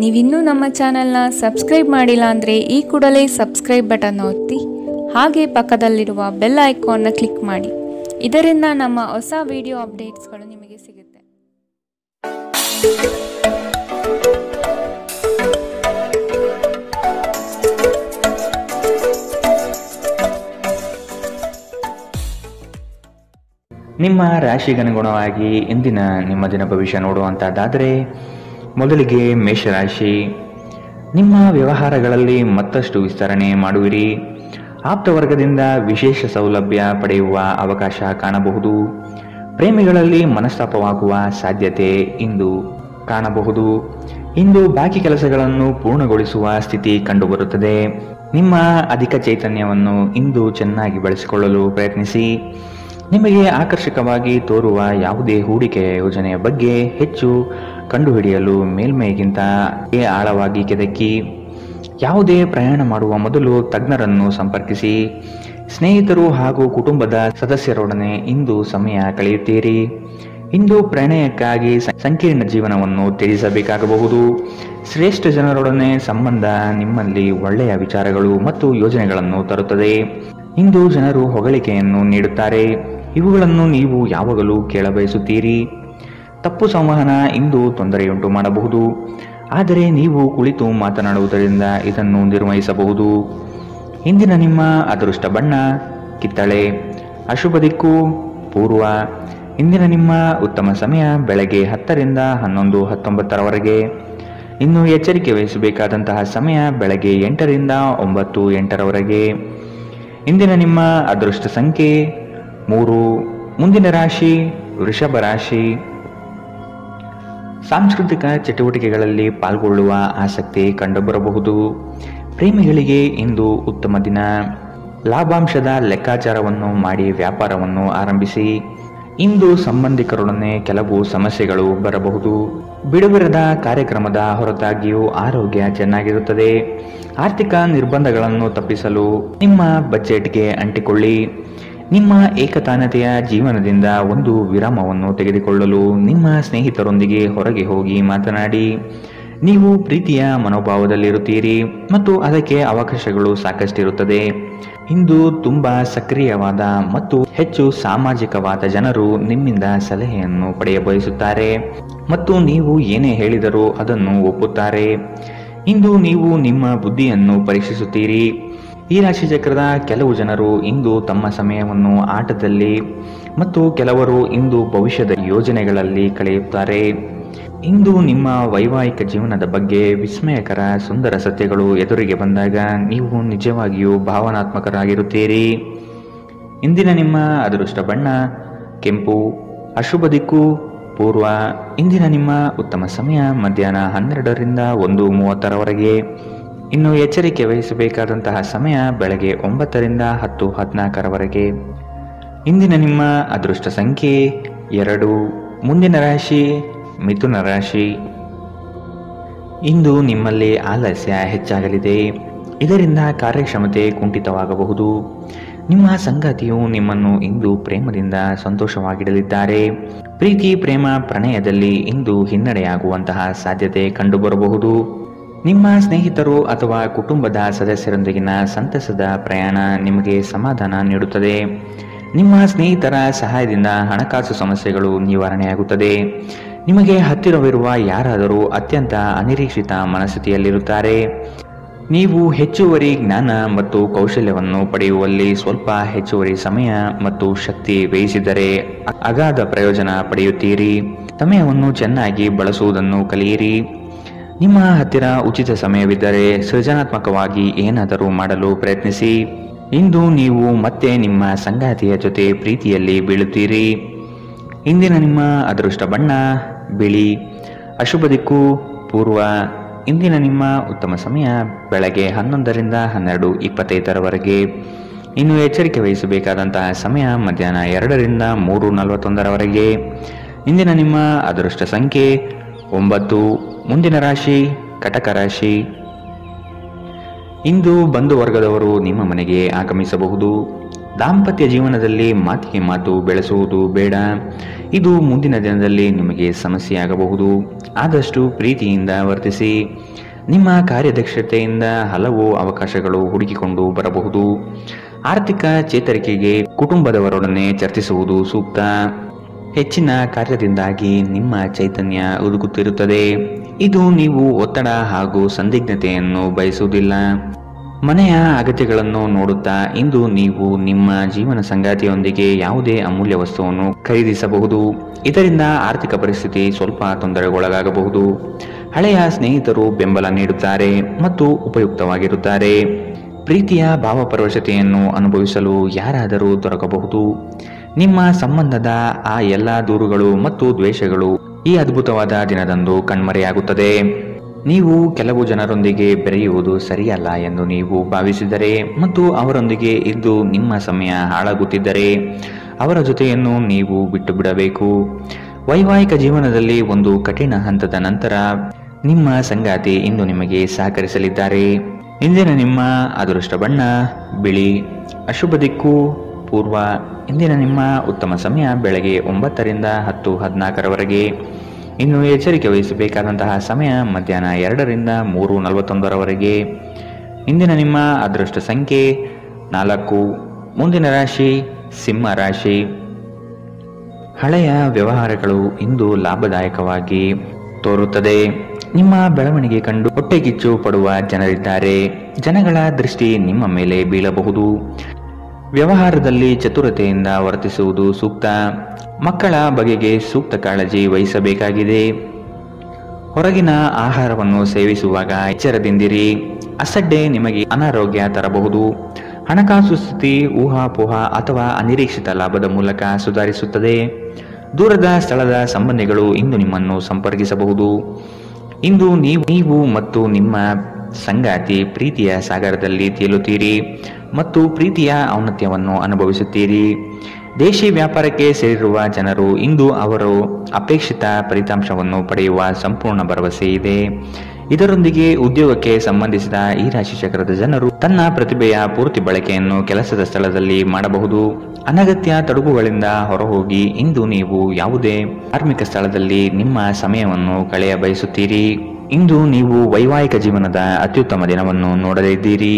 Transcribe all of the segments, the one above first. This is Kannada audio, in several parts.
ನೀವಿನ್ನೂ ನಮ್ಮ ಚಾನೆಲ್ನ ಸಬ್ಸ್ಕ್ರೈಬ್ ಮಾಡಿಲ್ಲ ಅಂದರೆ ಈ ಕೂಡಲೇ ಸಬ್ಸ್ಕ್ರೈಬ್ ಬಟನ್ ಒತ್ತಿ ಹಾಗೆ ಪಕ್ಕದಲ್ಲಿರುವ ಬೆಲ್ ಐಕಾನ್ನ ಕ್ಲಿಕ್ ಮಾಡಿ. ಇದರಿಂದ ನಮ್ಮ ಹೊಸ ವಿಡಿಯೋ ಅಪ್ಡೇಟ್ಸ್ಗಳು ನಿಮಗೆ ಸಿಗುತ್ತೆ. ನಿಮ್ಮ ರಾಶಿಗನುಗುಣವಾಗಿ ಇಂದಿನ ನಿಮ್ಮ ದಿನ ಭವಿಷ್ಯ ನೋಡುವಂಥದ್ದಾದರೆ ಮೊದಲಿಗೆ ಮೇಷರಾಶಿ. ನಿಮ್ಮ ವ್ಯವಹಾರಗಳಲ್ಲಿ ಮತ್ತಷ್ಟು ವಿಸ್ತರಣೆ ಮಾಡುವಿರಿ. ಆಪ್ತವರ್ಗದಿಂದ ವಿಶೇಷ ಸೌಲಭ್ಯ ಪಡೆಯುವ ಅವಕಾಶ ಕಾಣಬಹುದು. ಪ್ರೇಮಿಗಳಲ್ಲಿ ಮನಸ್ತಾಪವಾಗುವ ಸಾಧ್ಯತೆ ಇಂದು ಕಾಣಬಹುದು. ಇಂದು ಬಾಕಿ ಕೆಲಸಗಳನ್ನು ಪೂರ್ಣಗೊಳಿಸುವ ಸ್ಥಿತಿ ಕಂಡುಬರುತ್ತದೆ. ನಿಮ್ಮ ಅಧಿಕ ಚೈತನ್ಯವನ್ನು ಇಂದು ಚೆನ್ನಾಗಿ ಬಳಸಿಕೊಳ್ಳಲು ಪ್ರಯತ್ನಿಸಿ. ನಿಮಗೆ ಆಕರ್ಷಕವಾಗಿ ತೋರುವ ಯಾವುದೇ ಹೂಡಿಕೆಯ ಯೋಜನೆಯ ಬಗ್ಗೆ ಹೆಚ್ಚು ಕಂಡುಹಿಡಿಯಲು ಮೇಲ್ಮೈಗಿಂತ ಆಳವಾಗಿ ಕೆದಕಿ. ಯಾವುದೇ ಪ್ರಯಾಣ ಮಾಡುವ ಮೊದಲು ತಜ್ಞರನ್ನು ಸಂಪರ್ಕಿಸಿ. ಸ್ನೇಹಿತರು ಹಾಗೂ ಕುಟುಂಬದ ಸದಸ್ಯರೊಡನೆ ಇಂದು ಸಮಯ ಕಳೆಯುತ್ತೀರಿ. ಇಂದು ಪ್ರಣಯಕ್ಕಾಗಿ ಸಂಕೀರ್ಣ ಜೀವನವನ್ನು ತ್ಯಜಿಸಬೇಕಾಗಬಹುದು. ಶ್ರೇಷ್ಠ ಜನರೊಡನೆ ಸಂಬಂಧ ನಿಮ್ಮಲ್ಲಿ ಒಳ್ಳೆಯ ವಿಚಾರಗಳು ಮತ್ತು ಯೋಜನೆಗಳನ್ನು ತರುತ್ತದೆ. ಇಂದು ಜನರು ಹೊಗಳಿಕೆಯನ್ನು ನೀಡುತ್ತಾರೆ. ಇವುಗಳನ್ನು ನೀವು ಯಾವಾಗಲೂ ಕೇಳಬಯಸುತ್ತೀರಿ. ತಪ್ಪು ಸಂವಹನ ಇಂದು ತೊಂದರೆಯುಂಟು ಮಾಡಬಹುದು, ಆದರೆ ನೀವು ಕುಳಿತು ಮಾತನಾಡುವುದರಿಂದ ಇದನ್ನು ನಿರ್ವಹಿಸಬಹುದು. ಇಂದಿನ ನಿಮ್ಮ ಅದೃಷ್ಟ ಬಣ್ಣ ಕಿತ್ತಳೆ. ಅಶುಭ ದಿಕ್ಕು ಪೂರ್ವ. ಇಂದಿನ ನಿಮ್ಮ ಉತ್ತಮ ಸಮಯ ಬೆಳಗ್ಗೆ 10 ರಿಂದ 11:19 ಇನ್ನು ಎಚ್ಚರಿಕೆ ವಹಿಸಬೇಕಾದಂತಹ ಸಮಯ ಬೆಳಗ್ಗೆ 8 ರಿಂದ 9:08 ಇಂದಿನ ನಿಮ್ಮ ಅದೃಷ್ಟ ಸಂಖ್ಯೆ 3. ಮುಂದಿನ ರಾಶಿ ವೃಷಭ ರಾಶಿ. ಸಾಂಸ್ಕೃತಿಕ ಚಟುವಟಿಕೆಗಳಲ್ಲಿ ಪಾಲ್ಗೊಳ್ಳುವ ಆಸಕ್ತಿ ಕಂಡುಬರಬಹುದು. ಪ್ರೇಮಿಗಳಿಗೆ ಇಂದು ಉತ್ತಮ ದಿನ. ಲಾಭಾಂಶದ ಲೆಕ್ಕಾಚಾರವನ್ನು ಮಾಡಿ ವ್ಯಾಪಾರವನ್ನು ಆರಂಭಿಸಿ. ಇಂದು ಸಂಬಂಧಿಕರೊಡನೆ ಕೆಲವು ಸಮಸ್ಯೆಗಳು ಬರಬಹುದು. ಬಿಡುವಿರದ ಕಾರ್ಯಕ್ರಮದ ಹೊರತಾಗಿಯೂ ಆರೋಗ್ಯ ಚೆನ್ನಾಗಿರುತ್ತದೆ. ಆರ್ಥಿಕ ನಿರ್ಬಂಧಗಳನ್ನು ತಪ್ಪಿಸಲು ನಿಮ್ಮ ಬಜೆಟ್ಗೆ ಅಂಟಿಕೊಳ್ಳಿ. ನಿಮ್ಮ ಏಕತಾನತೆಯ ಜೀವನದಿಂದ ಒಂದು ವಿರಾಮವನ್ನು ತೆಗೆದುಕೊಳ್ಳಲು ನಿಮ್ಮ ಸ್ನೇಹಿತರೊಂದಿಗೆ ಹೊರಗೆ ಹೋಗಿ ಮಾತನಾಡಿ. ನೀವು ಪ್ರೀತಿಯ ಮನೋಭಾವದಲ್ಲಿರುತ್ತೀರಿ ಮತ್ತು ಅದಕ್ಕೆ ಅವಕಾಶಗಳು ಸಾಕಷ್ಟಿರುತ್ತದೆ. ಇಂದು ತುಂಬಾ ಸಕ್ರಿಯವಾದ ಮತ್ತು ಹೆಚ್ಚು ಸಾಮಾಜಿಕವಾದ ಜನರು ನಿಮ್ಮಿಂದ ಸಲಹೆಯನ್ನು ಪಡೆಯಬಯಸುತ್ತಾರೆ ಮತ್ತು ನೀವು ಏನೇ ಹೇಳಿದರೂ ಅದನ್ನು ಒಪ್ಪುತ್ತಾರೆ. ಇಂದು ನೀವು ನಿಮ್ಮ ಬುದ್ಧಿಯನ್ನು ಪರೀಕ್ಷಿಸುತ್ತೀರಿ. ಈ ರಾಶಿ ಚಕ್ರದ ಕೆಲವು ಜನರು ಇಂದು ತಮ್ಮ ಸಮಯವನ್ನು ಆಟದಲ್ಲಿ ಮತ್ತು ಕೆಲವರು ಇಂದು ಭವಿಷ್ಯದ ಯೋಜನೆಗಳಲ್ಲಿ ಕಳೆಯುತ್ತಾರೆ. ಇಂದು ನಿಮ್ಮ ವೈವಾಹಿಕ ಜೀವನದ ಬಗ್ಗೆ ವಿಸ್ಮಯಕರ ಸುಂದರ ಸತ್ಯಗಳು ಎದುರಿಗೆ ಬಂದಾಗ ನೀವು ನಿಜವಾಗಿಯೂ ಭಾವನಾತ್ಮಕರಾಗಿರುತ್ತೀರಿ. ಇಂದಿನ ನಿಮ್ಮ ಅದೃಷ್ಟ ಬಣ್ಣ ಕೆಂಪು. ಅಶುಭ ದಿಕ್ಕು ಪೂರ್ವ. ಇಂದಿನ ನಿಮ್ಮ ಉತ್ತಮ ಸಮಯ ಮಧ್ಯಾಹ್ನ 12 ರಿಂದ 1:30 ಇನ್ನು ಎಚ್ಚರಿಕೆ ವಹಿಸಬೇಕಾದಂತಹ ಸಮಯ ಬೆಳಗ್ಗೆ 9 ರಿಂದ 10:14 ಇಂದಿನ ನಿಮ್ಮ ಅದೃಷ್ಟ ಸಂಖ್ಯೆ 2. ಮುಂದಿನ ರಾಶಿ ಮಿಥುನ ರಾಶಿ. ಇಂದು ನಿಮ್ಮಲ್ಲಿ ಆಲಸ್ಯ ಹೆಚ್ಚಾಗಲಿದೆ. ಇದರಿಂದ ಕಾರ್ಯಕ್ಷಮತೆ ಕುಂಠಿತವಾಗಬಹುದು. ನಿಮ್ಮ ಸಂಗಾತಿಯು ನಿಮ್ಮನ್ನು ಇಂದು ಪ್ರೇಮದಿಂದ ಸಂತೋಷವಾಗಿಡಲಿದ್ದಾರೆ. ಪ್ರೀತಿ ಪ್ರೇಮ ಪ್ರಣಯದಲ್ಲಿ ಇಂದು ಹಿನ್ನಡೆಯಾಗುವಂತಹ ಸಾಧ್ಯತೆ ಕಂಡುಬರಬಹುದು. ನಿಮ್ಮ ಸ್ನೇಹಿತರು ಅಥವಾ ಕುಟುಂಬದ ಸದಸ್ಯರೊಂದಿಗಿನ ಸಂತಸದ ಪ್ರಯಾಣ ನಿಮಗೆ ಸಮಾಧಾನ ನೀಡುತ್ತದೆ. ನಿಮ್ಮ ಸ್ನೇಹಿತರ ಸಹಾಯದಿಂದ ಹಣಕಾಸು ಸಮಸ್ಯೆಗಳು ನಿವಾರಣೆಯಾಗುತ್ತದೆ. ನಿಮಗೆ ಹತ್ತಿರವಿರುವ ಯಾರಾದರೂ ಅತ್ಯಂತ ಅನಿರೀಕ್ಷಿತ ಮನಸ್ಥಿತಿಯಲ್ಲಿರುತ್ತಾರೆ. ನೀವು ಹೆಚ್ಚುವರಿ ಜ್ಞಾನ ಮತ್ತು ಕೌಶಲ್ಯವನ್ನು ಪಡೆಯುವಲ್ಲಿ ಸ್ವಲ್ಪ ಹೆಚ್ಚುವರಿ ಸಮಯ ಮತ್ತು ಶಕ್ತಿ ವ್ಯಯಿಸಿದರೆ ಅಗಾಧ ಪ್ರಯೋಜನ ಪಡೆಯುತ್ತೀರಿ. ಸಮಯವನ್ನು ಚೆನ್ನಾಗಿ ಬಳಸುವುದನ್ನು ಕಲಿಯಿರಿ. ನಿಮ್ಮ ಹತ್ತಿರ ಉಚಿತ ಸಮಯವಿದ್ದರೆ ಸೃಜನಾತ್ಮಕವಾಗಿ ಏನಾದರೂ ಮಾಡಲು ಪ್ರಯತ್ನಿಸಿ. ಇಂದು ನೀವು ಮತ್ತೆ ನಿಮ್ಮ ಸಂಗಾತಿಯ ಜೊತೆ ಪ್ರೀತಿಯಲ್ಲಿ ಬೀಳುತ್ತೀರಿ. ಇಂದಿನ ನಿಮ್ಮ ಅದೃಷ್ಟ ಬಣ್ಣ ಬಿಳಿ. ಅಶುಭ ದಿಕ್ಕು ಪೂರ್ವ. ಇಂದಿನ ನಿಮ್ಮ ಉತ್ತಮ ಸಮಯ ಬೆಳಗ್ಗೆ 11 ರಿಂದ 12:25 ಇನ್ನು ಎಚ್ಚರಿಕೆ ವಹಿಸಬೇಕಾದಂತಹ ಸಮಯ ಮಧ್ಯಾಹ್ನ 2 ರಿಂದ 3:41 ಇಂದಿನ ನಿಮ್ಮ ಅದೃಷ್ಟ ಸಂಖ್ಯೆ 9. ಮುಂದಿನ ರಾಶಿ ಕಟಕ ರಾಶಿ. ಇಂದು ಬಂಧು ವರ್ಗದವರು ನಿಮ್ಮ ಮನೆಗೆ ಆಗಮಿಸಬಹುದು. ದಾಂಪತ್ಯ ಜೀವನದಲ್ಲಿ ಮಾತಿಗೆ ಮಾತು ಬೆಳೆಸುವುದು ಬೇಡ. ಇದು ಮುಂದಿನ ದಿನದಲ್ಲಿ ನಿಮಗೆ ಸಮಸ್ಯೆಯಾಗಬಹುದು. ಆದಷ್ಟು ಪ್ರೀತಿಯಿಂದ ವರ್ತಿಸಿ. ನಿಮ್ಮ ಕಾರ್ಯದಕ್ಷತೆಯಿಂದ ಹಲವು ಅವಕಾಶಗಳು ಹುಡುಕಿಕೊಂಡು ಬರಬಹುದು. ಆರ್ಥಿಕ ಚೇತರಿಕೆಗೆ ಕುಟುಂಬದವರೊಡನೆ ಚರ್ಚಿಸುವುದು ಸೂಕ್ತ. ಹೆಚ್ಚಿನ ಕಾರ್ಯದಿಂದಾಗಿ ನಿಮ್ಮ ಚೈತನ್ಯ ಉದುಗುತ್ತಿರುತ್ತದೆ. ಇದು ನೀವು ಒತ್ತಡ ಹಾಗೂ ಸಂದಿಗ್ಧತೆಯನ್ನು ಬಯಸುವುದಿಲ್ಲ. ಮನೆಯ ಅಗತ್ಯಗಳನ್ನು ನೋಡುತ್ತಾ ಇಂದು ನೀವು ನಿಮ್ಮ ಜೀವನ ಸಂಗಾತಿಯೊಂದಿಗೆ ಯಾವುದೇ ಅಮೂಲ್ಯ ವಸ್ತುವನ್ನು ಖರೀದಿಸಬಹುದು. ಇದರಿಂದ ಆರ್ಥಿಕ ಪರಿಸ್ಥಿತಿ ಸ್ವಲ್ಪ ತೊಂದರೆಗೊಳಗಾಗಬಹುದು. ಹಳೆಯ ಸ್ನೇಹಿತರು ಬೆಂಬಲ ನೀಡುತ್ತಾರೆ ಮತ್ತು ಉಪಯುಕ್ತವಾಗಿರುತ್ತಾರೆ. ಪ್ರೀತಿಯ ಭಾವಪರವಶತೆಯನ್ನು ಅನುಭವಿಸಲು ಯಾರಾದರೂ ದೊರಕಬಹುದು. ನಿಮ್ಮ ಸಂಬಂಧದ ಆ ಎಲ್ಲ ದೂರುಗಳು ಮತ್ತು ದ್ವೇಷಗಳು ಈ ಅದ್ಭುತವಾದ ದಿನದಂದು ಕಣ್ಮರೆಯಾಗುತ್ತದೆ. ನೀವು ಕೆಲವು ಜನರೊಂದಿಗೆ ಬೆರೆಯುವುದು ಸರಿಯಲ್ಲ ಎಂದು ನೀವು ಭಾವಿಸಿದರೆ ಮತ್ತು ಅವರೊಂದಿಗೆ ಇದ್ದು ನಿಮ್ಮ ಸಮಯ ಹಾಳಾಗುತ್ತಿದ್ದರೆ ಅವರ ಜೊತೆಯನ್ನು ನೀವು ಬಿಟ್ಟು ಬಿಡಬೇಕು. ವೈವಾಹಿಕ ಜೀವನದಲ್ಲಿ ಒಂದು ಕಠಿಣ ಹಂತದ ನಂತರ ನಿಮ್ಮ ಸಂಗಾತಿ ಇಂದು ನಿಮಗೆ ಸಹಕರಿಸಲಿದ್ದಾರೆ. ಇಂದಿನ ನಿಮ್ಮ ಅದೃಷ್ಟ ಬಣ್ಣ ಬಿಳಿ. ಅಶುಭ ದಿಕ್ಕು ಪೂರ್ವ. ಇಂದಿನ ನಿಮ್ಮ ಉತ್ತಮ ಸಮಯ ಬೆಳಗ್ಗೆ 9ರಿಂದ 10:14ರವರೆಗೆ. ಇನ್ನು ಎಚ್ಚರಿಕೆ ವಹಿಸಬೇಕಾದಂತಹ ಸಮಯ ಮಧ್ಯಾಹ್ನ 2ರಿಂದ 3:41ರವರೆಗೆ. ಇಂದಿನ ನಿಮ್ಮ ಅದೃಷ್ಟ ಸಂಖ್ಯೆ 4. ಮುಂದಿನ ರಾಶಿ ಸಿಂಹ ರಾಶಿ. ಹಳೆಯ ವ್ಯವಹಾರಗಳು ಇಂದು ಲಾಭದಾಯಕವಾಗಿ ತೋರುತ್ತದೆ. ನಿಮ್ಮ ಬೆಳವಣಿಗೆ ಕಂಡು ಹೊಟ್ಟೆಕಿಚ್ಚು ಪಡುವ ಜನರಿದ್ದಾರೆ. ಜನಗಳ ದೃಷ್ಟಿ ನಿಮ್ಮ ಮೇಲೆ ಬೀಳಬಹುದು. ವ್ಯವಹಾರದಲ್ಲಿ ಚತುರತೆಯಿಂದ ವರ್ತಿಸುವುದು ಸೂಕ್ತ. ಮಕ್ಕಳ ಬಗೆಗೆ ಸೂಕ್ತ ಕಾಳಜಿ ವಹಿಸಬೇಕಾಗಿದೆ. ಹೊರಗಿನ ಆಹಾರವನ್ನು ಸೇವಿಸುವಾಗ ಎಚ್ಚರದಿಂದಿರಿ. ಅಸಡ್ಡೆ ನಿಮಗೆ ಅನಾರೋಗ್ಯ ತರಬಹುದು. ಹಣಕಾಸು ಸ್ಥಿತಿ ಊಹಾಪೋಹ ಅಥವಾ ಅನಿರೀಕ್ಷಿತ ಲಾಭದ ಮೂಲಕ ಸುಧಾರಿಸುತ್ತದೆ. ದೂರದ ಸ್ಥಳದ ಸಂಬಂಧಿಗಳು ಇಂದು ನಿಮ್ಮನ್ನು ಸಂಪರ್ಕಿಸಬಹುದು. ಇಂದು ನೀವು ಮತ್ತು ನಿಮ್ಮ ಸಂಗಾತಿ ಪ್ರೀತಿಯ ಸಾಗರದಲ್ಲಿ ತೇಲುತ್ತೀರಿ ಮತ್ತು ಪ್ರೀತಿಯ ಔನ್ನತ್ಯವನ್ನು ಅನುಭವಿಸುತ್ತೀರಿ. ದೇಶಿ ವ್ಯಾಪಾರಕ್ಕೆ ಸೇರಿರುವ ಜನರು ಇಂದು ಅವರು ಅಪೇಕ್ಷಿತ ಫಲಿತಾಂಶವನ್ನು ಪಡೆಯುವ ಸಂಪೂರ್ಣ ಭರವಸೆ ಇದೆ. ಇದರೊಂದಿಗೆ ಉದ್ಯೋಗಕ್ಕೆ ಸಂಬಂಧಿಸಿದ ಈ ರಾಶಿ ಚಕ್ರದ ಜನರು ತನ್ನ ಪ್ರತಿಭೆಯ ಪೂರ್ತಿ ಬಳಕೆಯನ್ನು ಕೆಲಸದ ಸ್ಥಳದಲ್ಲಿ ಮಾಡಬಹುದು. ಅನಗತ್ಯ ತೊಡಕುಗಳಿಂದ ಹೊರಹೋಗಿ ಇಂದು ನೀವು ಯಾವುದೇ ಧಾರ್ಮಿಕ ಸ್ಥಳದಲ್ಲಿ ನಿಮ್ಮ ಸಮಯವನ್ನು ಕಳೆಯ ಬಯಸುತ್ತೀರಿ. ಇಂದು ನೀವು ವೈವಾಹಿಕ ಜೀವನದ ಅತ್ಯುತ್ತಮ ದಿನವನ್ನು ನೋಡಲಿದ್ದೀರಿ.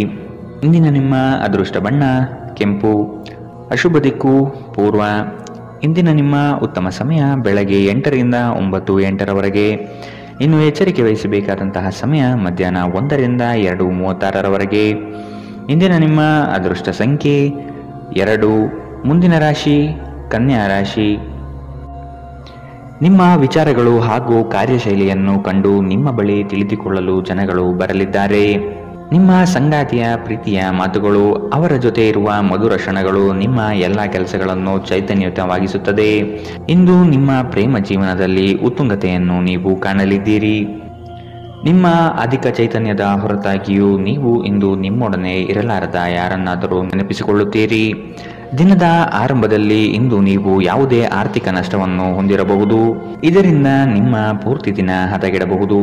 ಇಂದಿನ ನಿಮ್ಮ ಅದೃಷ್ಟ ಬಣ್ಣ ಕೆಂಪು. ಅಶುಭ ದಿಕ್ಕು ಪೂರ್ವ. ಇಂದಿನ ನಿಮ್ಮ ಉತ್ತಮ ಸಮಯ ಬೆಳಗ್ಗೆ 8ರಿಂದ 9:08ರವರೆಗೆ. ಇನ್ನು ಎಚ್ಚರಿಕೆ ವಹಿಸಬೇಕಾದಂತಹ ಸಮಯ ಮಧ್ಯಾಹ್ನ 1ರಿಂದ 2:36ರವರೆಗೆ. ಇಂದಿನ ನಿಮ್ಮ ಅದೃಷ್ಟ ಸಂಖ್ಯೆ 2. ಮುಂದಿನ ರಾಶಿ ಕನ್ಯಾ ರಾಶಿ. ನಿಮ್ಮ ವಿಚಾರಗಳು ಹಾಗೂ ಕಾರ್ಯಶೈಲಿಯನ್ನು ಕಂಡು ನಿಮ್ಮ ಬಳಿ ತಿಳಿದುಕೊಳ್ಳಲು ಜನಗಳು ಬರಲಿದ್ದಾರೆ. ನಿಮ್ಮ ಸಂಗಾತಿಯ ಪ್ರೀತಿಯ ಮಾತುಗಳು, ಅವರ ಜೊತೆ ಇರುವ ಮಧುರ ಕ್ಷಣಗಳು ನಿಮ್ಮ ಎಲ್ಲ ಕೆಲಸಗಳನ್ನು ಚೈತನ್ಯಯುತವಾಗಿಸುತ್ತದೆ. ಇಂದು ನಿಮ್ಮ ಪ್ರೇಮ ಜೀವನದಲ್ಲಿ ಉತ್ತುಂಗತೆಯನ್ನು ನೀವು ಕಾಣಲಿದ್ದೀರಿ. ನಿಮ್ಮ ಅಧಿಕ ಚೈತನ್ಯದ ಹೊರತಾಗಿಯೂ ನೀವು ಇಂದು ನಿಮ್ಮೊಡನೆ ಇರಲಾರದ ಯಾರನ್ನಾದರೂ ನೆನಪಿಸಿಕೊಳ್ಳುತ್ತೀರಿ. ದಿನದ ಆರಂಭದಲ್ಲಿ ಇಂದು ನೀವು ಯಾವುದೇ ಆರ್ಥಿಕ ನಷ್ಟವನ್ನು ಹೊಂದಿರಬಹುದು. ಇದರಿಂದ ನಿಮ್ಮ ಪೂರ್ತಿ ದಿನ ಹದಗೆಡಬಹುದು.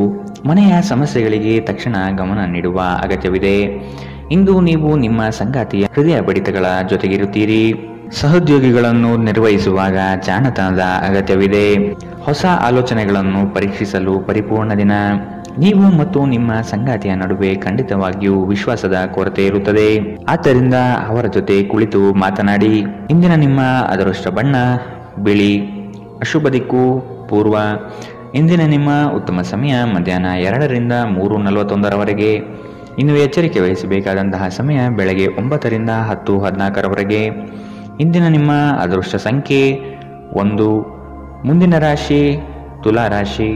ಮನೆಯ ಸಮಸ್ಯೆಗಳಿಗೆ ತಕ್ಷಣ ಗಮನ ನೀಡುವ ಅಗತ್ಯವಿದೆ. ಇಂದು ನೀವು ನಿಮ್ಮ ಸಂಗಾತಿಯ ಹೃದಯ ಬಡಿತಗಳ ಜೊತೆಗಿರುತ್ತೀರಿ. ಸಹೋದ್ಯೋಗಿಗಳನ್ನು ನಿರ್ವಹಿಸುವಾಗ ಜಾಣತನದ ಅಗತ್ಯವಿದೆ. ಹೊಸ ಆಲೋಚನೆಗಳನ್ನು ಪರೀಕ್ಷಿಸಲು ಪರಿಪೂರ್ಣ ದಿನ. ನೀವು ಮತ್ತು ನಿಮ್ಮ ಸಂಗಾತಿಯ ನಡುವೆ ಖಂಡಿತವಾಗಿಯೂ ವಿಶ್ವಾಸದ ಕೊರತೆ ಇರುತ್ತದೆ. ಆದ್ದರಿಂದ ಅವರ ಜೊತೆ ಕುಳಿತು ಮಾತನಾಡಿ. ಇಂದಿನ ನಿಮ್ಮ ಅದೃಷ್ಟ ಬಣ್ಣ ಬಿಳಿ. ಅಶುಭ ದಿಕ್ಕು ಪೂರ್ವ. ಇಂದಿನ ನಿಮ್ಮ ಉತ್ತಮ ಸಮಯ ಮಧ್ಯಾಹ್ನ 2ರಿಂದ 3:41ರವರೆಗೆ. ಇನ್ನು ಎಚ್ಚರಿಕೆ ವಹಿಸಬೇಕಾದಂತಹ ಸಮಯ ಬೆಳಗ್ಗೆ 9ರಿಂದ 10:14ರವರೆಗೆ. ಇಂದಿನ ನಿಮ್ಮ ಅದೃಷ್ಟ ಸಂಖ್ಯೆ 1. ಮುಂದಿನ ರಾಶಿ ತುಲಾ ರಾಶಿ.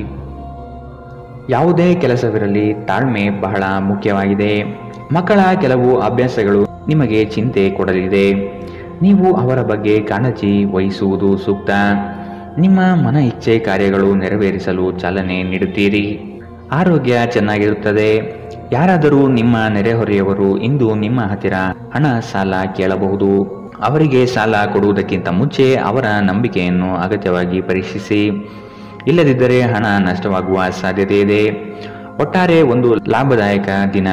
ಯಾವುದೇ ಕೆಲಸವಿರಲಿ ತಾಳ್ಮೆ ಬಹಳ ಮುಖ್ಯವಾಗಿದೆ. ಮಕ್ಕಳ ಕೆಲವು ಅಭ್ಯಾಸಗಳು ನಿಮಗೆ ಚಿಂತೆ ಕೊಡಲಿದೆ. ನೀವು ಅವರ ಬಗ್ಗೆ ಕಾಳಜಿ ವಹಿಸುವುದು ಸೂಕ್ತ. ನಿಮ್ಮ ಮನ ಇಚ್ಛೆ ಕಾರ್ಯಗಳು ನೆರವೇರಿಸಲು ಚಾಲನೆ ನೀಡುತ್ತೀರಿ. ಆರೋಗ್ಯ ಚೆನ್ನಾಗಿರುತ್ತದೆ. ಯಾರಾದರೂ ನಿಮ್ಮ ನೆರೆಹೊರೆಯವರು ಇಂದು ನಿಮ್ಮ ಹತ್ತಿರ ಹಣ ಸಾಲ ಕೇಳಬಹುದು. ಅವರಿಗೆ ಸಾಲ ಕೊಡುವುದಕ್ಕಿಂತ ಮುಂಚೆ ಅವರ ನಂಬಿಕೆಯನ್ನು ಅಗತ್ಯವಾಗಿ ಪರೀಕ್ಷಿಸಿ. ಇಲ್ಲದಿದ್ದರೆ ಹಣ ನಷ್ಟವಾಗುವ ಸಾಧ್ಯತೆ ಇದೆ. ಒಟ್ಟಾರೆ ಒಂದು ಲಾಭದಾಯಕ ದಿನ.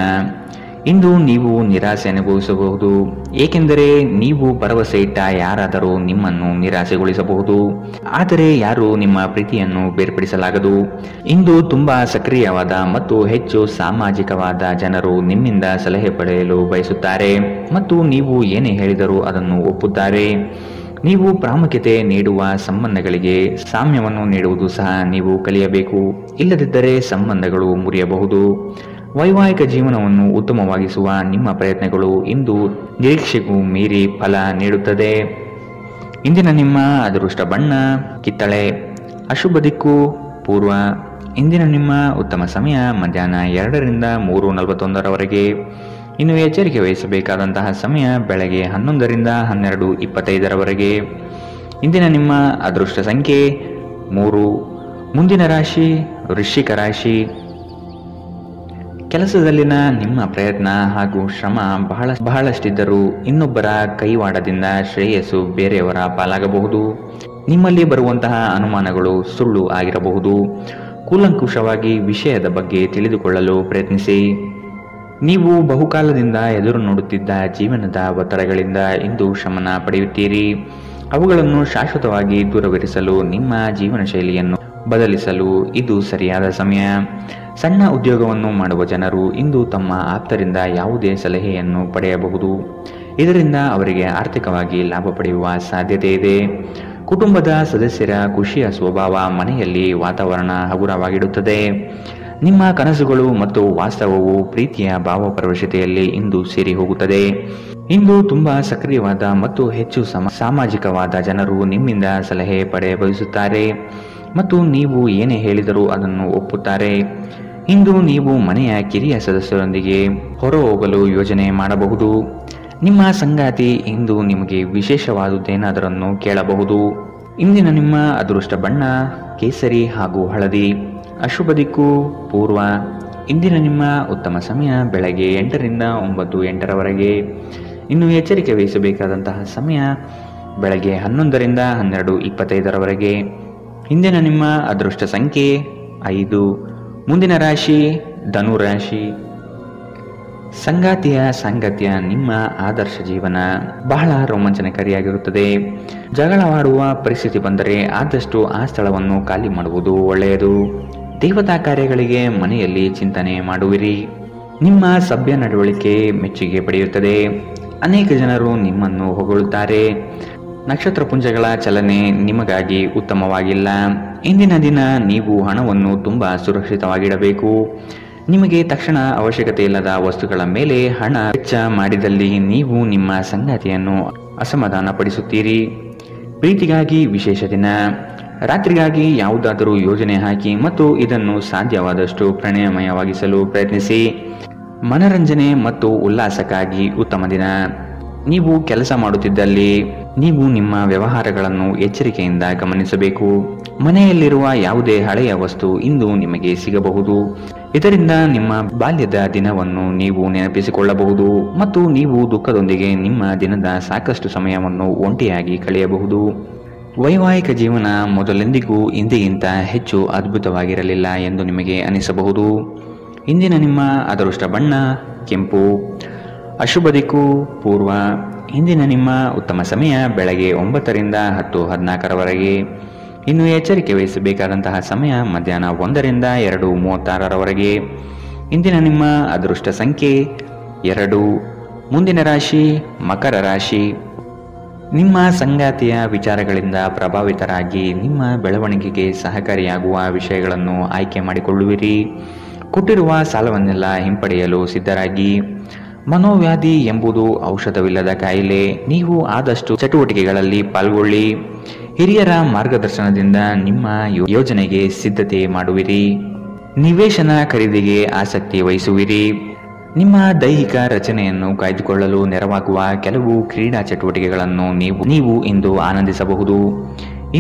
ಇಂದು ನೀವು ನಿರಾಸೆ ಅನುಭವಿಸಬಹುದು, ಏಕೆಂದರೆ ನೀವು ಭರವಸೆ ಇಟ್ಟ ಯಾರಾದರೂ ನಿಮ್ಮನ್ನು ನಿರಾಸೆಗೊಳಿಸಬಹುದು, ಆದರೆ ಯಾರು ನಿಮ್ಮ ಪ್ರೀತಿಯನ್ನು ಬೇರ್ಪಡಿಸಲಾಗದು. ಇಂದು ತುಂಬಾ ಸಕ್ರಿಯವಾದ ಮತ್ತು ಹೆಚ್ಚು ಸಾಮಾಜಿಕವಾದ ಜನರು ನಿಮ್ಮಿಂದ ಸಲಹೆ ಪಡೆಯಲು ಬಯಸುತ್ತಾರೆ ಮತ್ತು ನೀವು ಏನೇ ಹೇಳಿದರೂ ಅದನ್ನು ಒಪ್ಪುತ್ತಾರೆ. ನೀವು ಪ್ರಾಮುಖ್ಯತೆ ನೀಡುವ ಸಂಬಂಧಗಳಿಗೆ ಸಾಮ್ಯವನ್ನು ನೀಡುವುದು ಸಹ ನೀವು ಕಲಿಯಬೇಕು, ಇಲ್ಲದಿದ್ದರೆ ಸಂಬಂಧಗಳು ಮುರಿಯಬಹುದು. ವೈವಾಹಿಕ ಜೀವನವನ್ನು ಉತ್ತಮವಾಗಿಸುವ ನಿಮ್ಮ ಪ್ರಯತ್ನಗಳು ಇಂದು ನಿರೀಕ್ಷೆಗೂ ಮೀರಿ ಫಲ ನೀಡುತ್ತದೆ. ಇಂದಿನ ನಿಮ್ಮ ಅದೃಷ್ಟ ಬಣ್ಣ ಕಿತ್ತಳೆ. ಅಶುಭ ದಿಕ್ಕು ಪೂರ್ವ. ಇಂದಿನ ನಿಮ್ಮ ಉತ್ತಮ ಸಮಯ ಮಧ್ಯಾಹ್ನ 2ರಿಂದ 3:41 ಇನ್ನು ಎಚ್ಚರಿಕೆ ವಹಿಸಬೇಕಾದಂತಹ ಸಮಯ ಬೆಳಗ್ಗೆ 11ರಿಂದ 12:25 ಇಂದಿನ ನಿಮ್ಮ ಅದೃಷ್ಟ ಸಂಖ್ಯೆ 3. ಮುಂದಿನ ರಾಶಿ ವೃಶ್ಚಿಕ ರಾಶಿ. ಕೆಲಸದಲ್ಲಿನ ನಿಮ್ಮ ಪ್ರಯತ್ನ ಹಾಗೂ ಶ್ರಮ ಬಹಳಷ್ಟಿದ್ದರೂ ಇನ್ನೊಬ್ಬರ ಕೈವಾಡದಿಂದ ಶ್ರೇಯಸ್ಸು ಬೇರೆಯವರ ಪಾಲಾಗಬಹುದು. ನಿಮ್ಮಲ್ಲಿ ಬರುವಂತಹ ಅನುಮಾನಗಳು ಸುಳ್ಳು ಆಗಿರಬಹುದು. ಕೂಲಂಕುಷವಾಗಿ ವಿಷಯದ ಬಗ್ಗೆ ತಿಳಿದುಕೊಳ್ಳಲು ಪ್ರಯತ್ನಿಸಿ. ನೀವು ಬಹುಕಾಲದಿಂದ ಎದುರು ನೋಡುತ್ತಿದ್ದ ಜೀವನದ ಒತ್ತಡಗಳಿಂದ ಇಂದು ಶಮನ ಪಡೆಯುತ್ತೀರಿ. ಅವುಗಳನ್ನು ಶಾಶ್ವತವಾಗಿ ದೂರವಿರಿಸಲು ನಿಮ್ಮ ಜೀವನ ಶೈಲಿಯನ್ನು ಬದಲಿಸಲು ಇದು ಸರಿಯಾದ ಸಮಯ. ಸಣ್ಣ ಉದ್ಯೋಗವನ್ನು ಮಾಡುವ ಜನರು ಇಂದು ತಮ್ಮ ಆಪ್ತರಿಂದ ಯಾವುದೇ ಸಲಹೆಯನ್ನು ಪಡೆಯಬಹುದು. ಇದರಿಂದ ಅವರಿಗೆ ಆರ್ಥಿಕವಾಗಿ ಲಾಭ ಪಡೆಯುವ ಸಾಧ್ಯತೆ ಇದೆ. ಕುಟುಂಬದ ಸದಸ್ಯರ ಖುಷಿಯ ಸ್ವಭಾವ ಮನೆಯಲ್ಲಿ ವಾತಾವರಣ ಹಗುರವಾಗಿಡುತ್ತದೆ. ನಿಮ್ಮ ಕನಸುಗಳು ಮತ್ತು ವಾಸ್ತವವು ಪ್ರೀತಿಯ ಭಾವಪರವಶತೆಯಲ್ಲಿ ಇಂದು ಸೇರಿ ಹೋಗುತ್ತದೆ. ಇಂದು ತುಂಬಾ ಸಕ್ರಿಯವಾದ ಮತ್ತು ಹೆಚ್ಚು ಸಾಮಾಜಿಕವಾದ ಜನರು ನಿಮ್ಮಿಂದ ಸಲಹೆ ಪಡೆಯ ಬಯಸುತ್ತಾರೆ ಮತ್ತು ನೀವು ಏನೇ ಹೇಳಿದರೂ ಅದನ್ನು ಒಪ್ಪುತ್ತಾರೆ. ಇಂದು ನೀವು ಮನೆಯ ಕಿರಿಯ ಸದಸ್ಯರೊಂದಿಗೆ ಹೊರಹೋಗಲು ಯೋಜನೆ ಮಾಡಬಹುದು. ನಿಮ್ಮ ಸಂಗಾತಿ ಇಂದು ನಿಮಗೆ ವಿಶೇಷವಾದುದೇನಾದರನ್ನು ಕೇಳಬಹುದು. ಇಂದಿನ ನಿಮ್ಮ ಅದೃಷ್ಟ ಬಣ್ಣ ಕೇಸರಿ ಹಾಗೂ ಹಳದಿ. ಅಶುಭ ದಿಕ್ಕು ಪೂರ್ವ. ಇಂದಿನ ನಿಮ್ಮ ಉತ್ತಮ ಸಮಯ ಬೆಳಗ್ಗೆ 8ರಿಂದ 9:08 ಇನ್ನು ಎಚ್ಚರಿಕೆ ವಹಿಸಬೇಕಾದಂತಹ ಸಮಯ ಬೆಳಗ್ಗೆ 11ರಿಂದ 12:25 ಇಂದಿನ ನಿಮ್ಮ ಅದೃಷ್ಟ ಸಂಖ್ಯೆ 5. ಮುಂದಿನ ರಾಶಿ ಧನು ರಾಶಿ. ಸಂಗಾತಿಯ ಸಾಂಗತ್ಯ ನಿಮ್ಮ ಆದರ್ಶ ಜೀವನ ಬಹಳ ರೋಮಾಂಚನಕಾರಿಯಾಗಿರುತ್ತದೆ. ಜಗಳವಾಡುವ ಪರಿಸ್ಥಿತಿ ಬಂದರೆ ಆದಷ್ಟು ಆ ಸ್ಥಳವನ್ನು ಖಾಲಿ ಮಾಡುವುದು ಒಳ್ಳೆಯದು. ದೇವತಾ ಕಾರ್ಯಗಳಿಗೆ ಮನೆಯಲ್ಲಿ ಚಿಂತನೆ ಮಾಡುವಿರಿ. ನಿಮ್ಮ ಸಭ್ಯ ನಡವಳಿಕೆ ಮೆಚ್ಚುಗೆ ಪಡೆಯುತ್ತದೆ. ಅನೇಕ ಜನರು ನಿಮ್ಮನ್ನು ಹೊಗಳುತ್ತಾರೆ. ನಕ್ಷತ್ರ ಪುಂಜಗಳ ಚಲನೆ ನಿಮಗಾಗಿ ಉತ್ತಮವಾಗಿಲ್ಲ. ಇಂದಿನ ದಿನ ನೀವು ಹಣವನ್ನು ತುಂಬಾ ಸುರಕ್ಷಿತವಾಗಿಡಬೇಕು. ನಿಮಗೆ ತಕ್ಷಣ ಅವಶ್ಯಕತೆ ಇಲ್ಲದ ವಸ್ತುಗಳ ಮೇಲೆ ಹಣ ವೆಚ್ಚ ಮಾಡಿದಲ್ಲಿ ನೀವು ನಿಮ್ಮ ಸಂಗಾತಿಯನ್ನು ಅಸಮಾಧಾನಪಡಿಸುತ್ತೀರಿ. ಪ್ರೀತಿಗಾಗಿ ವಿಶೇಷ ದಿನ. ರಾತ್ರಿಗಾಗಿ ಯಾವುದಾದರೂ ಯೋಜನೆ ಹಾಕಿ ಮತ್ತು ಇದನ್ನು ಸಾಧ್ಯವಾದಷ್ಟು ಪ್ರಣಯಮಯವಾಗಿಸಲು ಪ್ರಯತ್ನಿಸಿ. ಮನರಂಜನೆ ಮತ್ತು ಉಲ್ಲಾಸಕ್ಕಾಗಿ ಉತ್ತಮ ದಿನ. ನೀವು ಕೆಲಸ ಮಾಡುತ್ತಿದ್ದಲ್ಲಿ ನೀವು ನಿಮ್ಮ ವ್ಯವಹಾರಗಳನ್ನು ಎಚ್ಚರಿಕೆಯಿಂದ ಗಮನಿಸಬೇಕು. ಮನೆಯಲ್ಲಿರುವ ಯಾವುದೇ ಹಳೆಯ ವಸ್ತು ಇಂದು ನಿಮಗೆ ಸಿಗಬಹುದು. ಇದರಿಂದ ನಿಮ್ಮ ಬಾಲ್ಯದ ದಿನವನ್ನು ನೀವು ನೆನಪಿಸಿಕೊಳ್ಳಬಹುದು ಮತ್ತು ನೀವು ದುಃಖದೊಂದಿಗೆ ನಿಮ್ಮ ದಿನದ ಸಾಕಷ್ಟು ಸಮಯವನ್ನು ಒಂಟಿಯಾಗಿ ಕಳೆಯಬಹುದು. ವೈವಾಹಿಕ ಜೀವನ ಮೊದಲೆಂದಿಗೂ ಇಂದಿಗಿಂತ ಹೆಚ್ಚು ಅದ್ಭುತವಾಗಿರಲಿಲ್ಲ ಎಂದು ನಿಮಗೆ ಅನಿಸಬಹುದು. ಇಂದಿನ ನಿಮ್ಮ ಅದೃಷ್ಟ ಬಣ್ಣ ಕೆಂಪು. ಅಶುಭ ದಿಕ್ಕು ಪೂರ್ವ. ಇಂದಿನ ನಿಮ್ಮ ಉತ್ತಮ ಸಮಯ ಬೆಳಗ್ಗೆ 9ರಿಂದ 10:14 ಇನ್ನು ಎಚ್ಚರಿಕೆ ವಹಿಸಬೇಕಾದಂತಹ ಸಮಯ ಮಧ್ಯಾಹ್ನ 1ರಿಂದ 2:36 ಇಂದಿನ ನಿಮ್ಮ ಅದೃಷ್ಟ ಸಂಖ್ಯೆ 2. ಮುಂದಿನ ರಾಶಿ ಮಕರ ರಾಶಿ. ನಿಮ್ಮ ಸಂಗಾತಿಯ ವಿಚಾರಗಳಿಂದ ಪ್ರಭಾವಿತರಾಗಿ ನಿಮ್ಮ ಬೆಳವಣಿಗೆಗೆ ಸಹಕಾರಿಯಾಗುವ ವಿಷಯಗಳನ್ನು ಆಯ್ಕೆ ಮಾಡಿಕೊಳ್ಳುವಿರಿ. ಕೊಟ್ಟಿರುವ ಸಾಲವನ್ನೆಲ್ಲ ಹಿಂಪಡೆಯಲು ಸಿದ್ಧರಾಗಿ. ಮನೋವ್ಯಾಧಿ ಎಂಬುದು ಔಷಧವಿಲ್ಲದ ಕಾಯಿಲೆ. ನೀವು ಆದಷ್ಟು ಚಟುವಟಿಕೆಗಳಲ್ಲಿ ಪಾಲ್ಗೊಳ್ಳಿ. ಹಿರಿಯರ ಮಾರ್ಗದರ್ಶನದಿಂದ ನಿಮ್ಮ ಯೋಜನೆಗೆ ಸಿದ್ಧತೆ ಮಾಡುವಿರಿ. ನಿವೇಶನ ಖರೀದಿಗೆ ಆಸಕ್ತಿ ವಹಿಸುವಿರಿ. ನಿಮ್ಮ ದೈಹಿಕ ರಚನೆಯನ್ನು ಕಾಯ್ದುಕೊಳ್ಳಲು ನೆರವಾಗುವ ಕೆಲವು ಕ್ರೀಡಾ ಚಟುವಟಿಕೆಗಳನ್ನು ನೀವು ಇಂದು ಆನಂದಿಸಬಹುದು.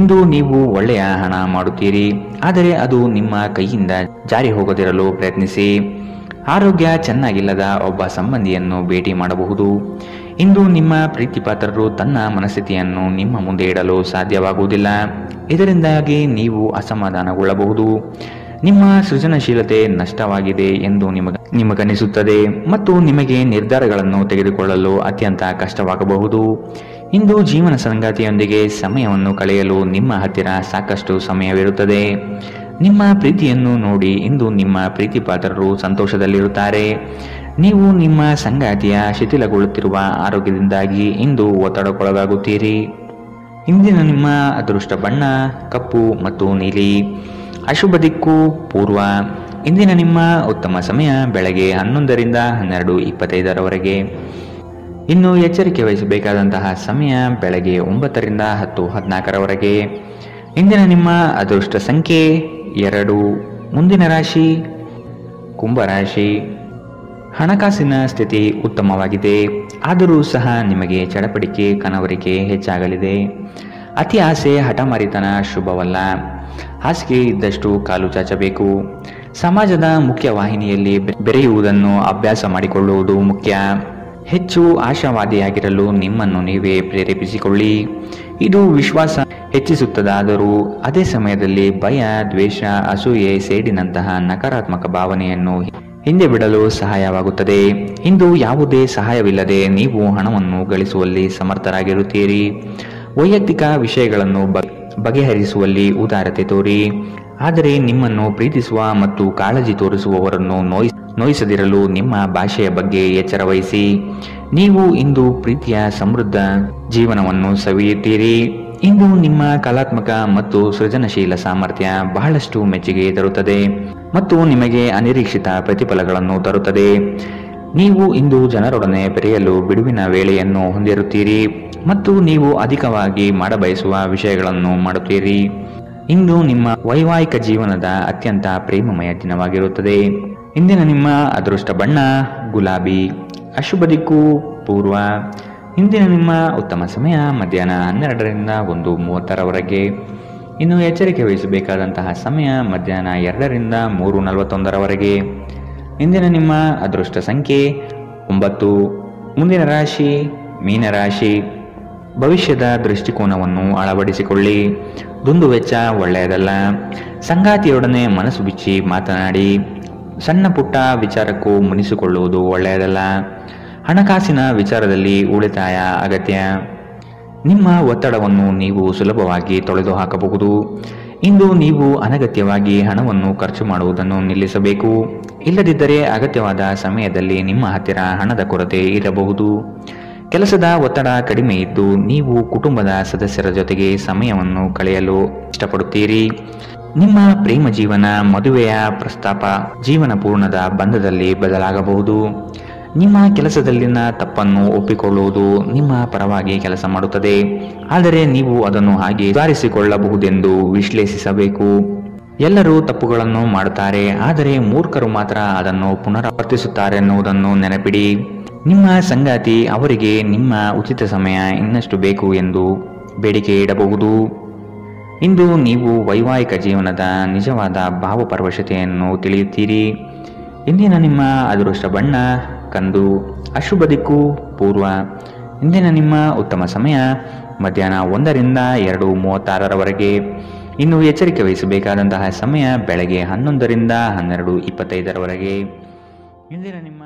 ಇಂದು ನೀವು ಒಳ್ಳೆಯ ಹಣ ಮಾಡುತ್ತೀರಿ, ಆದರೆ ಅದು ನಿಮ್ಮ ಕೈಯಿಂದ ಜಾರಿ ಹೋಗದಿರಲು ಪ್ರಯತ್ನಿಸಿ. ಆರೋಗ್ಯ ಚೆನ್ನಾಗಿಲ್ಲದ ಒಬ್ಬ ಸಂಬಂಧಿಯನ್ನು ಭೇಟಿ ಮಾಡಬಹುದು. ಇಂದು ನಿಮ್ಮ ಪ್ರೀತಿಪಾತ್ರರು ತನ್ನ ಮನಸ್ಥಿತಿಯನ್ನು ನಿಮ್ಮ ಮುಂದೆ ಇಡಲು ಸಾಧ್ಯವಾಗುವುದಿಲ್ಲ. ಇದರಿಂದಾಗಿ ನೀವು ಅಸಮಾಧಾನಗೊಳ್ಳಬಹುದು. ನಿಮ್ಮ ಸೃಜನಶೀಲತೆ ನಷ್ಟವಾಗಿದೆ ಎಂದು ನಿಮಗನಿಸುತ್ತದೆ ಮತ್ತು ನಿಮಗೆ ನಿರ್ಧಾರಗಳನ್ನು ತೆಗೆದುಕೊಳ್ಳಲು ಅತ್ಯಂತ ಕಷ್ಟವಾಗಬಹುದು. ಇಂದು ಜೀವನ ಸಂಗಾತಿಯೊಂದಿಗೆ ಸಮಯವನ್ನು ಕಳೆಯಲು ನಿಮ್ಮ ಹತ್ತಿರ ಸಾಕಷ್ಟು ಸಮಯವಿರುತ್ತದೆ. ನಿಮ್ಮ ಪ್ರೀತಿಯನ್ನು ನೋಡಿ ಇಂದು ನಿಮ್ಮ ಪ್ರೀತಿಪಾತ್ರರು ಸಂತೋಷದಲ್ಲಿರುತ್ತಾರೆ. ನೀವು ನಿಮ್ಮ ಸಂಗಾತಿಯ ಶಿಥಿಲಗೊಳ್ಳುತ್ತಿರುವ ಆರೋಗ್ಯದಿಂದಾಗಿ ಇಂದು ಒತ್ತಡಕ್ಕೊಳಗಾಗುತ್ತೀರಿ. ಇಂದಿನ ನಿಮ್ಮ ಅದೃಷ್ಟ ಬಣ್ಣ ಕಪ್ಪು ಮತ್ತು ನೀಲಿ. ಅಶುಭ ದಿಕ್ಕು ಪೂರ್ವ. ಇಂದಿನ ನಿಮ್ಮ ಉತ್ತಮ ಸಮಯ ಬೆಳಗ್ಗೆ 11ರಿಂದ 12:25 ಇನ್ನು ಎಚ್ಚರಿಕೆ ವಹಿಸಬೇಕಾದಂತಹ ಸಮಯ ಬೆಳಗ್ಗೆ 9ರಿಂದ 10:14 ಇಂದಿನ ನಿಮ್ಮ ಅದೃಷ್ಟ ಸಂಖ್ಯೆ 2. ಮುಂದಿನ ರಾಶಿ ಕುಂಭರಾಶಿ. ಹಣಕಾಸಿನ ಸ್ಥಿತಿ ಉತ್ತಮವಾಗಿದೆ, ಆದರೂ ಸಹ ನಿಮಗೆ ಚಡಪಡಿಕೆ ಕನವರಿಕೆ ಹೆಚ್ಚಾಗಲಿದೆ. ಅತಿ ಆಸೆ ಹಠಮಾರಿತನ ಶುಭವಲ್ಲ. ಹಾಸಿಗೆ ಇದ್ದಷ್ಟು ಕಾಲು ಚಾಚಬೇಕು. ಸಮಾಜದ ಮುಖ್ಯ ವಾಹಿನಿಯಲ್ಲಿ ಬೆರೆಯುವುದನ್ನು ಅಭ್ಯಾಸ ಮಾಡಿಕೊಳ್ಳುವುದು ಮುಖ್ಯ. ಹೆಚ್ಚು ಆಶಾವಾದಿಯಾಗಿರಲು ನಿಮ್ಮನ್ನು ನೀವೇ ಪ್ರೇರೇಪಿಸಿಕೊಳ್ಳಿ. ಇದು ವಿಶ್ವಾಸ ಹೆಚ್ಚಿಸುತ್ತದಾದರೂ ಅದೇ ಸಮಯದಲ್ಲಿ ಭಯ, ದ್ವೇಷ, ಅಸೂಯೆ, ಸೇಡಿನಂತಹ ನಕಾರಾತ್ಮಕ ಭಾವನೆಯನ್ನು ಹಿಂದೆ ಬಿಡಲು ಸಹಾಯವಾಗುತ್ತದೆ. ಇಂದು ಯಾವುದೇ ಸಹಾಯವಿಲ್ಲದೆ ನೀವು ಹಣವನ್ನು ಗಳಿಸುವಲ್ಲಿ ಸಮರ್ಥರಾಗಿರುತ್ತೀರಿ. ವೈಯಕ್ತಿಕ ವಿಷಯಗಳನ್ನು ಬಗೆಹರಿಸುವಲ್ಲಿ ಉದಾರತೆ ತೋರಿ. ಆದರೆ ನಿಮ್ಮನ್ನು ಪ್ರೀತಿಸುವ ಮತ್ತು ಕಾಳಜಿ ತೋರಿಸುವವರನ್ನು ನೋಯಿಸದಿರಲು ನಿಮ್ಮ ಭಾಷೆಯ ಬಗ್ಗೆ ಎಚ್ಚರ ವಹಿಸಿ. ನೀವು ಇಂದು ಪ್ರೀತಿಯ ಸಮೃದ್ಧ ಜೀವನವನ್ನು ಸವಿಯುತ್ತೀರಿ. ಇಂದು ನಿಮ್ಮ ಕಲಾತ್ಮಕ ಮತ್ತು ಸೃಜನಶೀಲ ಸಾಮರ್ಥ್ಯ ಬಹಳಷ್ಟು ಮೆಚ್ಚುಗೆ ತರುತ್ತದೆ ಮತ್ತು ನಿಮಗೆ ಅನಿರೀಕ್ಷಿತ ಪ್ರತಿಫಲಗಳನ್ನು ತರುತ್ತದೆ. ನೀವು ಇಂದು ಜನರೊಡನೆ ಬೆರೆಯಲು ಬಿಡುವಿನ ವೇಳೆಯನ್ನು ಹೊಂದಿರುತ್ತೀರಿ ಮತ್ತು ನೀವು ಅಧಿಕವಾಗಿ ಮಾಡಬಯಸುವ ವಿಷಯಗಳನ್ನು ಮಾಡುತ್ತೀರಿ. ಇಂದು ನಿಮ್ಮ ವೈವಾಹಿಕ ಜೀವನದ ಅತ್ಯಂತ ಪ್ರೇಮಮಯ ದಿನವಾಗಿರುತ್ತದೆ. ಇಂದಿನ ನಿಮ್ಮ ಅದೃಷ್ಟ ಬಣ್ಣ ಗುಲಾಬಿ. ಅಶುಭ ದಿಕ್ಕು ಪೂರ್ವ. ಇಂದಿನ ನಿಮ್ಮ ಉತ್ತಮ ಸಮಯ ಮಧ್ಯಾಹ್ನ 12ರಿಂದ 1:30 ಇನ್ನು ಎಚ್ಚರಿಕೆ ವಹಿಸಬೇಕಾದಂತಹ ಸಮಯ ಮಧ್ಯಾಹ್ನ 2ರಿಂದ 3:41 ಇಂದಿನ ನಿಮ್ಮ ಅದೃಷ್ಟ ಸಂಖ್ಯೆ 9. ಮುಂದಿನ ರಾಶಿ ಮೀನರಾಶಿ. ಭವಿಷ್ಯದ ದೃಷ್ಟಿಕೋನವನ್ನು ಅಳವಡಿಸಿಕೊಳ್ಳಿ. ದುಂದುವೆಚ್ಚ ಒಳ್ಳೆಯದಲ್ಲ. ಸಂಗಾತಿಯೊಡನೆ ಮನಸ್ಸು ಬಿಚ್ಚಿ ಮಾತನಾಡಿ. ಸಣ್ಣ ಪುಟ್ಟ ವಿಚಾರಕ್ಕೂ ಮುನಿಸಿಕೊಳ್ಳುವುದು ಒಳ್ಳೆಯದಲ್ಲ. ಹಣಕಾಸಿನ ವಿಚಾರದಲ್ಲಿ ಉಳಿತಾಯ ಅಗತ್ಯ. ನಿಮ್ಮ ಒತ್ತಡವನ್ನು ನೀವು ಸುಲಭವಾಗಿ ತೊಳೆದು ಹಾಕಬಹುದು. ಇಂದು ನೀವು ಅನಗತ್ಯವಾಗಿ ಹಣವನ್ನು ಖರ್ಚು ಮಾಡುವುದನ್ನು ನಿಲ್ಲಿಸಬೇಕು. ಇಲ್ಲದಿದ್ದರೆ ಅಗತ್ಯವಾದ ಸಮಯದಲ್ಲಿ ನಿಮ್ಮ ಹತ್ತಿರ ಹಣದ ಕೊರತೆ ಇರಬಹುದು. ಕೆಲಸದ ಒತ್ತಡ ಕಡಿಮೆ ಇದ್ದು ನೀವು ಕುಟುಂಬದ ಸದಸ್ಯರ ಜೊತೆಗೆ ಸಮಯವನ್ನು ಕಳೆಯಲು ಇಷ್ಟಪಡುತ್ತೀರಿ. ನಿಮ್ಮ ಪ್ರೇಮ ಜೀವನ ಮದುವೆಯ ಪ್ರಸ್ತಾಪ ಜೀವನ ಪೂರ್ಣದ ಬಂಧದಲ್ಲಿ ಬದಲಾಗಬಹುದು. ನಿಮ್ಮ ಕೆಲಸದಲ್ಲಿನ ತಪ್ಪನ್ನು ಒಪ್ಪಿಕೊಳ್ಳುವುದು ನಿಮ್ಮ ಪರವಾಗಿ ಕೆಲಸ ಮಾಡುತ್ತದೆ. ಆದರೆ ನೀವು ಅದನ್ನು ಹಾಗೆ ಸುಧಾರಿಸಿಕೊಳ್ಳಬಹುದೆಂದು ವಿಶ್ಲೇಷಿಸಬೇಕು. ಎಲ್ಲರೂ ತಪ್ಪುಗಳನ್ನು ಮಾಡುತ್ತಾರೆ, ಆದರೆ ಮೂರ್ಖರು ಮಾತ್ರ ಅದನ್ನು ಪುನರಾವರ್ತಿಸುತ್ತಾರೆ ಎನ್ನುವುದನ್ನು ನೆನಪಿಡಿ. ನಿಮ್ಮ ಸಂಗಾತಿ ಅವರಿಗೆ ನಿಮ್ಮ ಉಚಿತ ಸಮಯ ಇನ್ನಷ್ಟು ಬೇಕು ಎಂದು ಬೇಡಿಕೆ ಇಡಬಹುದು. ಇಂದು ನೀವು ವೈವಾಹಿಕ ಜೀವನದ ನಿಜವಾದ ಭಾವಪರವಶತೆಯನ್ನು ತಿಳಿಯುತ್ತೀರಿ. ಇಂದಿನ ನಿಮ್ಮ ಅದೃಷ್ಟ ಬಣ್ಣ ಕಂದು. ಅಶುಭ ದಿಕ್ಕು ಪೂರ್ವ. ಇಂದಿನ ನಿಮ್ಮ ಉತ್ತಮ ಸಮಯ ಮಧ್ಯಾಹ್ನ 1ರಿಂದ 2:36 ಇನ್ನು ಎಚ್ಚರಿಕೆ ವಹಿಸಬೇಕಾದಂತಹ ಸಮಯ ಬೆಳಗ್ಗೆ 11ರಿಂದ 12:25 ಇಂದಿನ ನಿಮ್ಮ